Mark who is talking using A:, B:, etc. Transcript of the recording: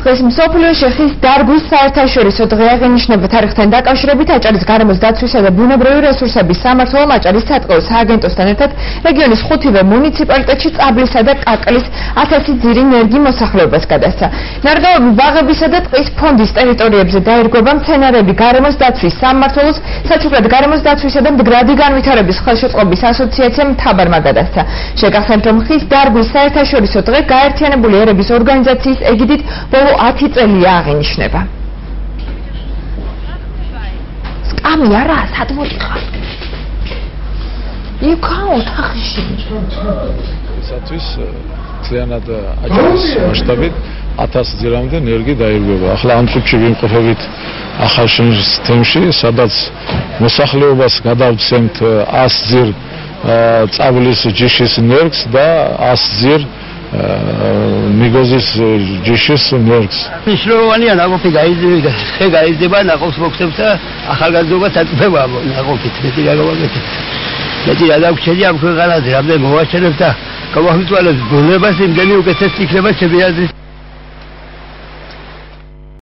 A: დღეს მსოფლიოში ხის დარგვის საერთაშორისო დღე აღინიშნება თარიღთან დაკავშირებით აჭარის გარემოს დაცვისა და ბუნებრივი რესურსების სამმართველომ აჭარის სატყეო სააგენტოსთან ერთად რეგიონის 5-ვე მუნიციპალიტეტში წაბლისა და კაკლის 1000 ძირი ნერგი მოსახლეობას გადასცა. ნარგავები ბაღებისა და ტყის ფონდის ტერიტორიებზე დაირღვევა მცენარეები გარემოს დაცვის სამმართველოს, საჩუქრად გარემოს დაცვისა და მდგრადი განვითარების ხელშეწყობის ასოციაციამ თაბარმა გადასცა. შეგახსენებთ, რომ ხის დარგვის საერთაშორისო დღე გაერთიანებული ერების ორგანიზაციის ეგიდით ბოლო 10 წელია აღინიშნება. Scami არა, სად მოდიხარ? იქაო თახში.
B: ისათვის ძალიანად აჭარის მასშტაბით 1000 ძირამდე ნერგი დაირღვევა. ახლა ამ წუთში ვიმყოფებით ახალ თემში, სადაც მოსახლეობას გადავცემთ 100 ძირ წაბლის ჯიშის ნერგს და 100 ძირ მიგოზის ჯიშის ნერგს.
C: მნიშვნელოვანია ნაყოფი გაიზრდება ნაყოფს მოხსნებს და ახალგაზრდობას აწვევა ნაყოფით. მეტი გაგავაგეთ. მეტი გადაგვრჩენია ამ ქვეყანაზე, რამდენი მოვაჩერებ და გავახმიტვალებ ბუნებას, იმდენი უკეთესი იქნება ჩემი აზრით.